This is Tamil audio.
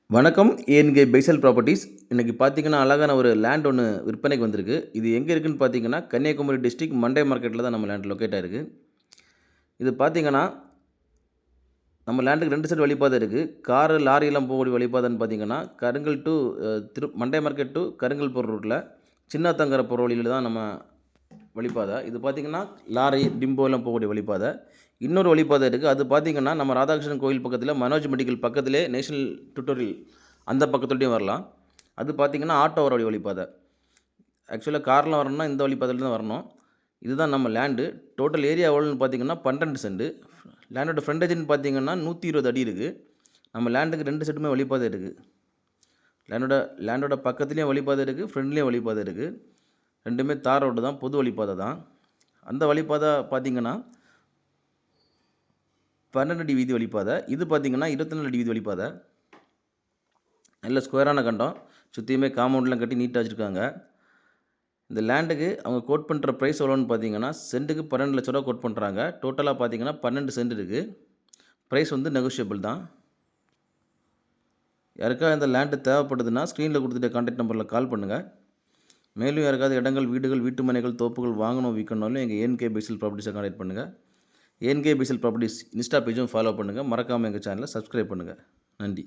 வணக்கம். ஏஎன்கே பெய்சல் ப்ராப்பர்ட்டீஸ். இன்னைக்கு பார்த்தீங்கன்னா, அழகான ஒரு லேண்ட் ஒண்ணு விற்பனைக்கு வந்திருக்கு. இது எங்க இருக்குன்னு பார்த்தீங்கன்னா, கன்னியாகுமரி டிஸ்ட்ரிக்ட் மண்டே மார்க்கெட்ல தான் நம்ம லேண்ட் லொக்கேட் ஆயிருக்கு. இது பார்த்தீங்கன்னா, நம்ம லேண்டுக்கு 2 சைடு வழிப்பாதை இருக்கு. காரு, லாரிலாம் போகக்கூடிய வழிப்பாதைன்னு பார்த்தீங்கன்னா, கருங்கல் டூ மண்டே மார்க்கெட் டூ கருங்கல் போற ரூட்ல சின்னாத்தங்கரை போற வழியில தான் நம்ம வழிப்பாதை. இது பார்த்தீங்கன்னா, லாரி, டிம்போலாம் போகக்கூடிய வழிப்பாதை. இன்னொரு வழிப்பாதை இருக்கு. அது பார்த்தீங்கன்னா, நம்ம ராதாகிருஷ்ணன் கோயில் பக்கத்தில மனோஜ் மெடிக்கல் பக்கத்திலே நேஷனல் டியூட்டோரியல் அந்த பக்கத்துலயும் வரலாம். அது பார்த்தீங்கன்னா, ஆட்டோ வரக்கூடிய வழிப்பாதை. ஆக்சுவலா கார்லாம் வரணும்னா இந்த வழிப்பாதையில தான் வரணும். இதுதான் நம்ம லேண்டு. டோட்டல் ஏரியா எவ்வளோன்னு பார்த்தீங்கன்னா, 12 சென்ட். லேண்டோட ஃப்ரண்டேஜ்ன்னு பார்த்தீங்கன்னா, 120 அடி இருக்கு. நம்ம லேண்டுக்கு 2 சைடுமே வழிப்பாதை இருக்கு. லேண்டோட லேண்டோட பக்கத்துலயும் வழிப்பாதை இருக்கு. ஃப்ரண்ட்லயும் வழிப்பாதை இருக்கு. 2மே தார் ரோடு தான். பொது வழிப்பாதை தான். அந்த வழிப்பாதை பார்த்தீங்கன்னா 12 அடி வீதி வழிப்பாதை. இது பார்த்தீங்கன்னா 24 அடி வீதி வழிப்பாதை. நல்ல ஸ்கொயரான கண்டம். சுத்தியுமே காம்பவுண்ட்லாம் கட்டி நீட்டா வச்சிருக்காங்க. இந்த லேண்டுக்கு அவங்க கோட் பண்ற பிரைஸ் எவ்வளோன்னு பார்த்தீங்கன்னா, சென்ட்டுக்கு ரூ. 12,00,000 கோட் பண்றாங்க. டோட்டலா பார்த்தீங்கன்னா 12 சென்ட் இருக்கு. பிரைஸ் வந்து நெகோஷியபிள் தான். யாருக்காவது இந்த லேண்டு தேவைப்படுதுன்னா, ஸ்க்ரீன்ல குடுத்துருக்க கான்டாக்ட் நம்பர்ல கால் பண்ணுங்க. மேலும் யாருக்காவது இடங்கள், வீடுகள், வீட்டுமனைகள், தோப்புகள் வாங்கணும், விக்கணும்னாலும் எங்க ஏஎன்கே பெய்சல் ப்ராப்பர்ட்டீஸ கான்டாக்ட் பண்ணுங்க. ஏஎன்கே பெய்சல் ப்ராப்பர்ட்டீஸ் இன்ஸ்டா பேஜும் ஃபாலோ பண்ணுங்க. மறக்காம எங்க சேனல சப்ஸ்கிரைப் பண்ணுங்க. நன்றி.